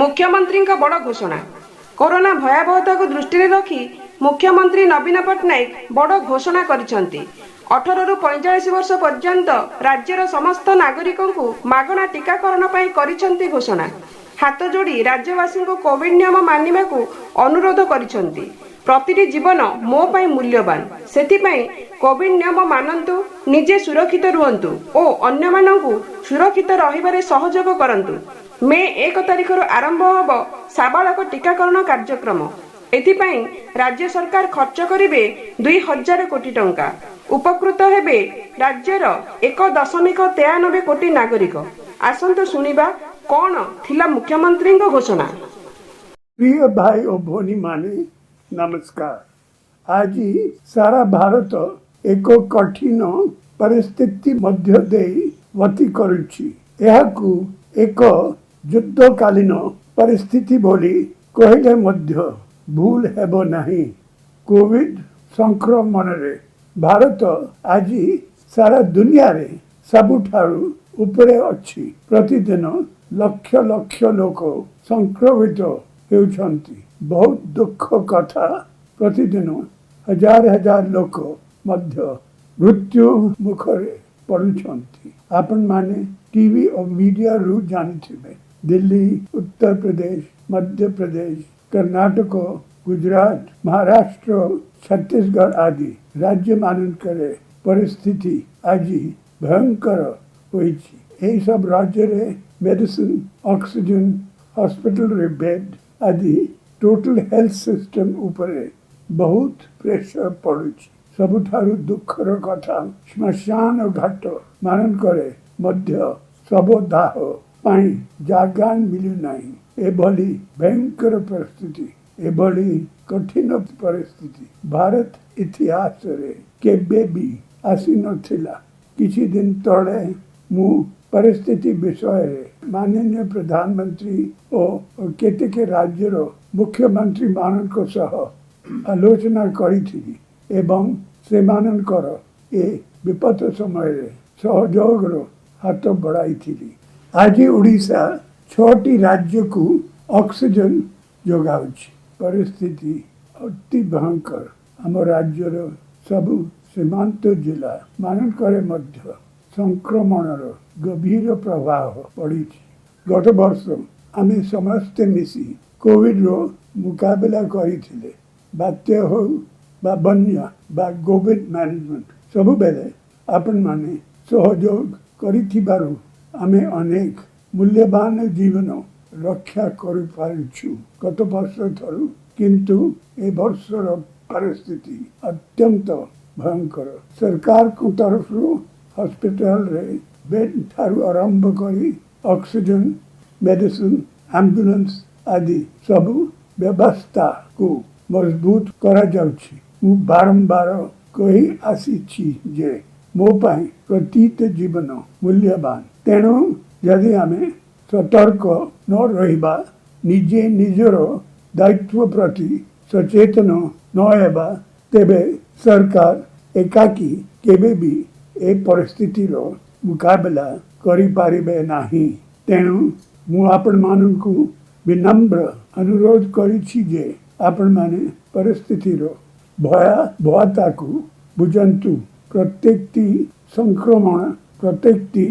मुख्यमंत्री बड़ घोषणा। कोरोना भयावहता को दृष्टि रखी मुख्यमंत्री नवीन पट्टनायक बड़ घोषणा करिसेंती। 18 रु 45 वर्ष पर्यंत राज्यर समस्त नागरिकों को मागणा टीकाकरण पर करिसेंती घोषणा। हाथ जोड़ी राज्यवासी को कोविड नियम मानिबा को अनुरोध करिसेंती। प्रतिटी जीवन मो पाई मूल्यवान, सेथिपाई कोविड नियम मानंतु, निजे सुरक्षित रुहंतु और अन्य मानंकु सुरक्षित रहिबारे सहयोग करंतु। मे 1 तारिख आरंभ होब साबालक टीकाकरण कार्यक्रम। एथिपाई राज्य सरकार खर्च करिवे 2000 कोटी टंका। उपकृत हेबे राज्यर 1.93 कोटी नागरिक। आसंतु सुनिबा कौन थिला मुख्यमंत्री घोषणा। प्रिय भाई और भौनी माने नमस्कार। आज सारा भारत एक कठिन परिस्थिति मध्य देई गति करुछि। एहाकु एक युद्धकालीन परिस्थिति बोली कहले मध्य भूल हेबो नहीं। कोविड संक्रमण रे भारत आज सारा दुनिया रे सबुठारु उपरे अछि। प्रतिदिन लक्ष लक्ष लोक संक्रमित हेउछंती। बहुत दुख कथा, प्रतिदिन हजार हजार लोक मध्य मृत्यु मुखरे पड़ुछंती। आपण माने टीवी और मीडिया रु जानिथिबे। दिल्ली, उत्तर प्रदेश, मध्य प्रदेश, कर्नाटक, गुजरात, महाराष्ट्र, छत्तीसगढ़ आदि राज्य मानकरे परिस्थिति आज भयंकर होइछि। एही सब राज्य रे मेडिसिन, ऑक्सीजन, हॉस्पिटल रे बेड आदि टोटल हेल्थ सिस्टम उपरे बहुत प्रेशर पड़ुछि। सबुठारु दुखर कथा श्मशान घाट मानकरे मध्य सब दाह पाई जागा मिलु नहीं। एभली भयंकर परिस्थिति, एभली कठिन परिस्थिति भारत इतिहास रे केबे भी आसी नथिला। किछि दिन तळे मु परिस्थिति विषय रे माननीय प्रधानमंत्री और केतेक राज्यर मुख्यमंत्री मानक सह आलोचना करिथिली एवं से मानकर ए विपद समय रे सहयोग हाथ बढ़ाई। आज ओडिशा 6टी राज्य को ऑक्सीजन जोगाउछि। परिस्थिति अति भयंकर। आम राज्यर सबु सीमांत जिला मानकरे मध्य संक्रमणर गभीर प्रभाव पड़ी। गत वर्ष आमे समस्ते मिसी कोविड रो मुकाबला करिथिले। बात्या हो बा बन्या बा कोविड मैनेजमेंट सबु बेले आपण माने सहयोग करिथिबारु आमे अनेक मूल्यवान जीवन रक्षा करि पारिछु गत वर्ष थरु। किंतु ए वर्षर परिस्थिति अत्यंत भयंकर। सरकार को तरफ हॉस्पिटल रे बेड ठारू आरंभ करी ऑक्सीजन, मेडिसिन, एम्बुलेंस आदि सबु व्यवस्था को मजबूत करा जाउछि। मु बारंबार कही आसीछि जे मो पाई प्रतीत जीवन मूल्यवान। तेणु यदि आमे सतर्क न रहिबा, निजे निजर दायित्व प्रति सचेतन न हेबा, तेबे सरकार एकाकी केबे भी ए परिस्थिति रो मुकाबला करि पारिबे नाही। तेणु मु आपण मानकु विनम्र अनुरोध करिछि जे आपण माने परिस्थिति रो भयावहता को बुझंतु। प्रत्येकटी संक्रमण, प्रत्येकटी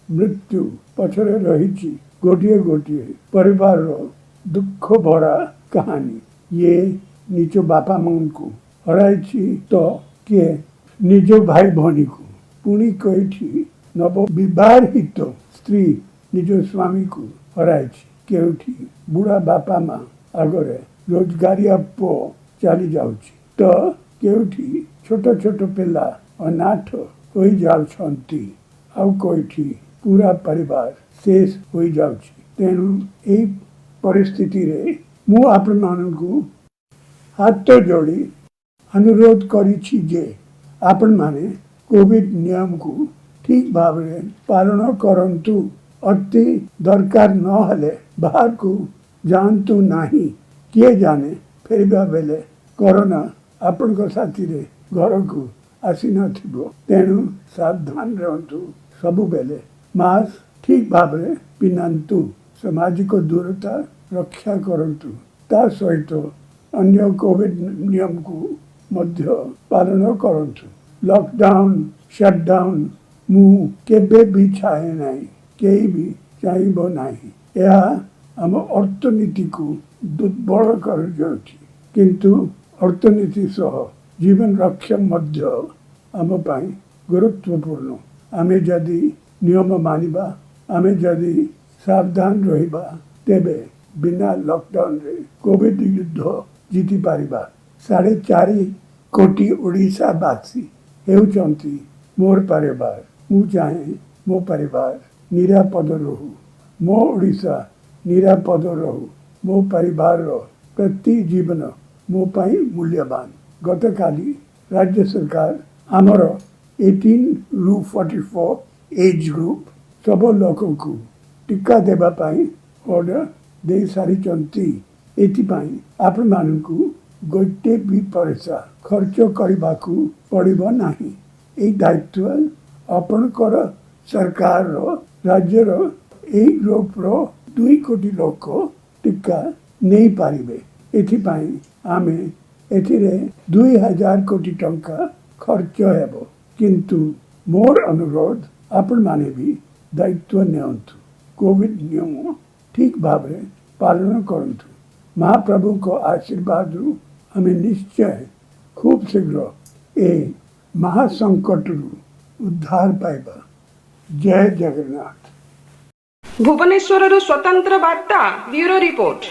मृत्यु पछरे रहिछि गोटिए गोटिए परिवार रो दुख भरा कहानी। ये निज बापा मन को हराइछि तो के निज भाई भनी को, पुणी कईठी नव विवाहित स्त्री निज स्वामी को हराइछि। केउठी बुढ़ा बापा माँ आगरे रोजगारिया पो चली जाउछि तो केउठी छोट छोट पिला अनाथ हो जाउछंती। आउ कोइठी पूरा परिवार शेष हो जाउछि। तेणु ए परिस्थिति रे मु आपण मानकु हाथ जोड़ी अनुरोध करिछि जे आपण माने कोविड नियम को ठीक भाव रे पालन करंतु। अति दरकार न हले बाहर को जानतु नाही। किए जाने फेरबा बेले कोरोना आपण को साथी रे घर को आसी नथिबो। तेणु सावधान रहंतु। सबु बेले मास्क ठीक भाव रे पिनंतु। सामाजिक दूरता रक्षा करंतु ता सहित अन्य कोविड नियम को मध्य पालन करंतु लॉकडाउन शटडाउन मु केबे भी चाहे नहीं केही भी चाहिबो नहीं यह आम अर्थनीति को दुर्बल कर जाउछि किंतु अर्थनीति सह जीवन रक्षा मध्य आम पाई गुरुत्वपूर्ण आमे जदि नियम मानिबा आमे जदि सावधान रहिबा तेबे बिना लॉकडाउन रे कोविड युद्ध जीति पारिबा 4.5 कोटी ओडिशावासी हेउचंती मोर परिवार मु चाहे मो परिवार निरापद रहू मो ओडिशा निरापद रहू मो परिवार प्रति जीवन मो पाई मूल्यवान गत काली राज्य सरकार आमर 18 रू 44 एज ग्रुप सब लोक को टीका देबा पाई ऑर्डर दे सारी चंती एथिपाई आपण मानकू गोटे भी पैसा खर्च करबाकू पड़िबो नाही ए दायित्व आपणकर सरकार राज्यर ए ग्रुप रो 2 कोटी लोक टीका नहीं पारिबे एथिपाई आमे एथिरे 2000 कोटी टंका खर्च हेबो किंतु मोर अनुरोध आपण माने भी दायित्व नियंतु कोविड नियम ठीक भाव रे पालन करंतु महाप्रभु को आशीर्वाद हमें निश्चय खूब शीघ्र ए महासंकट उद्धार पाइबा जय जगन्नाथ भुवनेश्वर स्वतंत्र बार्ता ब्यूरो रिपोर्ट।